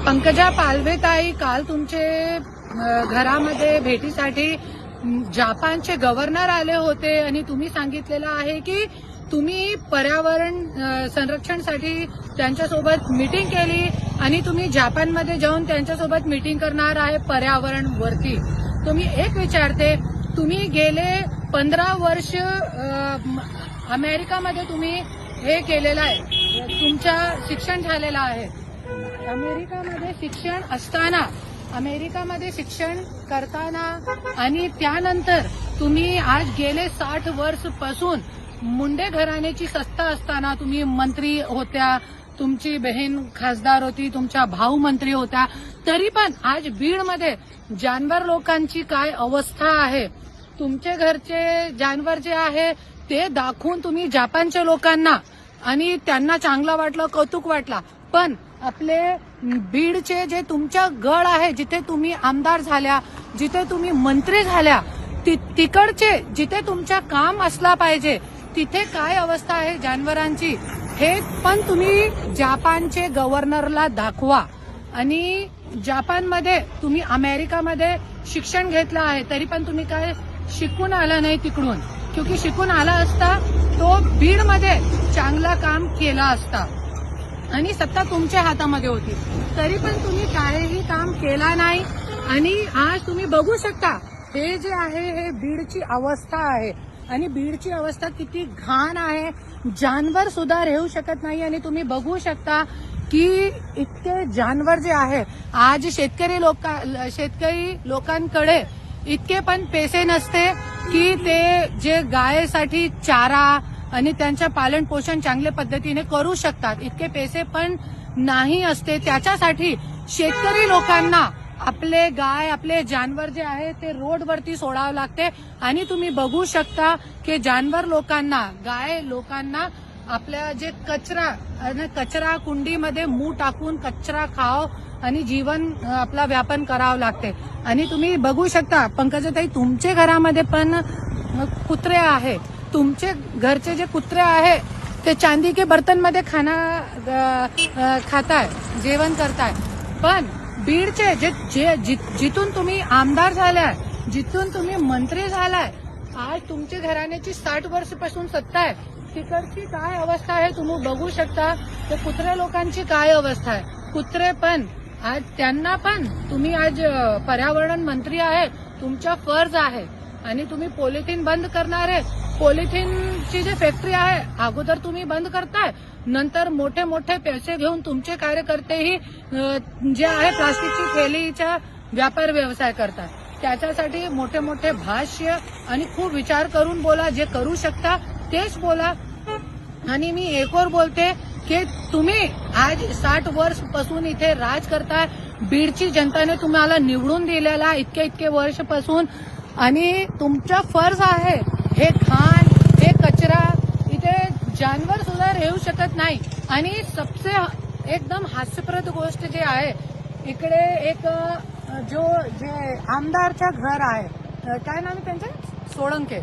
पंकजा पालवेताई, काल तुमचे घरामध्ये भेटीसाठी जपानचे गव्हर्नर आले होते आणि तुम्ही सांगितलेलं आहे की तुम्ही पर्यावरण संरक्षणासाठी त्यांच्यासोबत मीटिंग केली आणि तुम्ही जपानमध्ये जाऊन त्यांच्यासोबत मीटिंग करणार आहे पर्यावरण वरती. तुम्ही एक विचारते, तुम्ही गेले 15 वर्ष अमेरिकामध्ये तुम्ही हे केलेलं आहे, तुमच्या शिक्षण झालेलं आहे. अमेरिकामध्ये शिक्षण करताना आणि त्यानंतर तुम्ही आज गेले 60 वर्ष पासून मुंडे घराण्याची सत्ता असताना तुम्ही मंत्री होत्या, तुमची बहीण खासदार होती, तुमचा भाऊ मंत्री होता, तरी पण आज बीडमध्ये जानवर लोकांची काय अवस्था आहे, तुमचे घरचे जानवर जे आहे ते दाखवून तुम्ही जपानच्या लोकांना आणि त्यांना चांगलं वाटलं, कौतुक वाटला. पण आपले बीडचे जे तुमच्या गड आहे, जिथे तुम्ही आमदार झाल्या, जिथे तुम्ही मंत्री झाल्या, तिकडचे जिथे तुमचं काम असला पाहिजे तिथे काय अवस्था आहे जानवरांची, हे पण तुम्ही जपानचे गव्हर्नरला दाखवा. आणि जपानमध्ये तुम्ही अमेरिकामध्ये शिक्षण घेतलं आहे, तरी पण तुम्ही काय शिकून आला नाही तिकडून, क्योंकि शिकून आला असता तो बीडमध्ये चांगला काम केला असता आणि सत्ता तुमच्या हातामध्ये होती, तरी पण तुम्ही काहीही काम केला नाही. आणि आज तुम्ही बघू शकता हे जे आहे हे बीडची अवस्था आहे आणि बीडची अवस्था किती घाण आहे, जानवर सुद्धा राहू शकत नाही. आणि तुम्ही बघू शकता की इतके जानवर जे आहे, आज शेतकरी लोकांकडे इतके पण पैसे नसते की ते जे गायसाठी चारा आणि त्यांचं पालन पोषण चांगल्या पद्धतीने करू शकतात, इतके पैसे पण नाही असते. त्याच्यासाठी शेतकरी लोकांना आपले गाय, आपले जानवर जे आहे ते रोडवरती सोडावं लागते. आणि तुम्ही बघू शकता की जानवर लोकांना, गाय लोकांना आपल्या जे कचरा कुंडीमध्ये मूग टाकून कचरा खाव आणि जीवन आपला व्यापन करावं लागते. आणि तुम्ही बघू शकता पंकजाताई, तुमचे घरामध्ये पण कुत्रे आहे, तुमचे घरचे जे कुत्रे आहे ते चांदी के बर्तन मध्ये खाना खाताय, जेवण करताय. पण बीडचे जिथून तुम्ही आमदार झालाय, जिथून तुम्ही मंत्री झालाय, आज तुमच्या घराण्याची 60 वर्षापासून सत्ता आहे, तिकडची काय अवस्था आहे तुम्ही बघू शकता. ते कुत्रे लोकांची काय अवस्था आहे. कुत्रे पण आज त्यांना पण तुम्ही आज पर्यावरण मंत्री आहे, तुमचा फर्ज आहे आणि तुम्ही पॉलिथिन बंद करणार आहे. पॉलिथिनची जी फॅक्टरी आहे अगोदर तुम्ही बंद करताय, नंतर मोठे मोठे पैसे घेऊन तुमचे कार्यकर्तेही जे आहे प्लास्टिकची थैलीचा व्यापार व्यवसाय करतात. त्याच्यासाठी मोठे मोठे भाष्य आणि खूप विचार करून बोला, जे करू शकता तेच बोला. आणि मी एक और बोलते की तुम्ही आज 60 वर्ष पासून इथे राज करताय, बीडची जनताने तुम्हाला निवडून दिलेला इतके वर्षपासून, आणि तुमचा फर्ज आहे हे घाण, हे कचरा, इथे जानवर सुद्धा राहू शकत नाही. आणि सबसे एकदम हास्यप्रद गोष्ट जे आहे, इकडे एक जे आमदारच्या घर आहे, काय नाव आहे त्यांचं, सोळंके,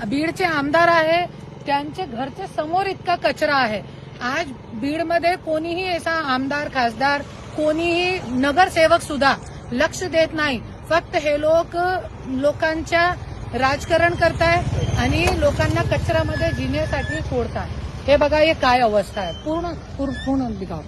बीडचे आमदार आहे, त्यांच्या घरच्या समोर इतका कचरा आहे. आज बीडमध्ये कोणीही असा आमदार, खासदार, कोणीही नगरसेवक सुद्धा लक्ष देत नाही. फक्त हे लोकांच्या राजकारण करताय आणि लोकांना कचऱ्यामध्ये जिण्यासाठी सोडताय. हे बघा हे काय अवस्था आहे, पूर्ण दिखाव.